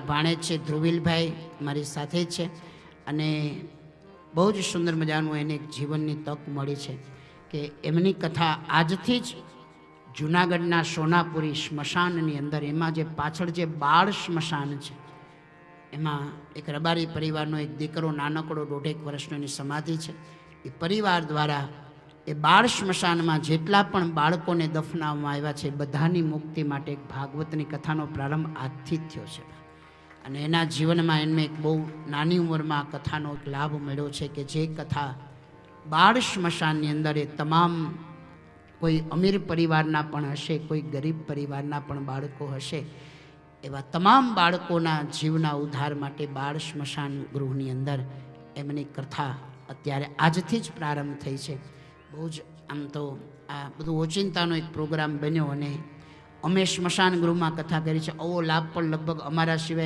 ભાણેજ છે ધ્રુવીલભાઈ મારી સાથે જ છે અને બહુ જ સુંદર મજાનું એને એક જીવનની તક મળી છે કે એમની કથા આજથી જ જૂનાગઢના સોનાપુરી સ્મશાનની અંદર એમાં જે પાછળ જે બાળ સ્મશાન છે એમાં એક રબારી પરિવારનો એક દીકરો નાનકડો 1.5 વર્ષનો એની સમાધિ છે. એ પરિવાર દ્વારા એ બાળ સ્મશાનમાં જેટલા પણ બાળકોને દફનાવવામાં આવ્યા છે બધાની મુક્તિ માટે એક ભાગવતની કથાનો પ્રારંભ આજથી જ થયો છે અને એના જીવનમાં એમને એક બહુ નાની ઉંમરમાં આ કથાનો એક લાભ મળ્યો છે કે જે કથા બાળ સ્મશાનની અંદર એ તમામ કોઈ અમીર પરિવારના પણ હશે, કોઈ ગરીબ પરિવારના પણ બાળકો હશે, એવા તમામ બાળકોના જીવના ઉદ્ધાર માટે બાળ સ્મશાન ગૃહની અંદર એમની કથા અત્યારે આજથી જ પ્રારંભ થઈ છે. બહુ જ આમ તો આ બધું ઓચિંતાનો એક પ્રોગ્રામ બન્યો અને અમે સ્મશાન ગૃહમાં કથા કરી છે. આવો લાભ પણ લગભગ અમારા સિવાય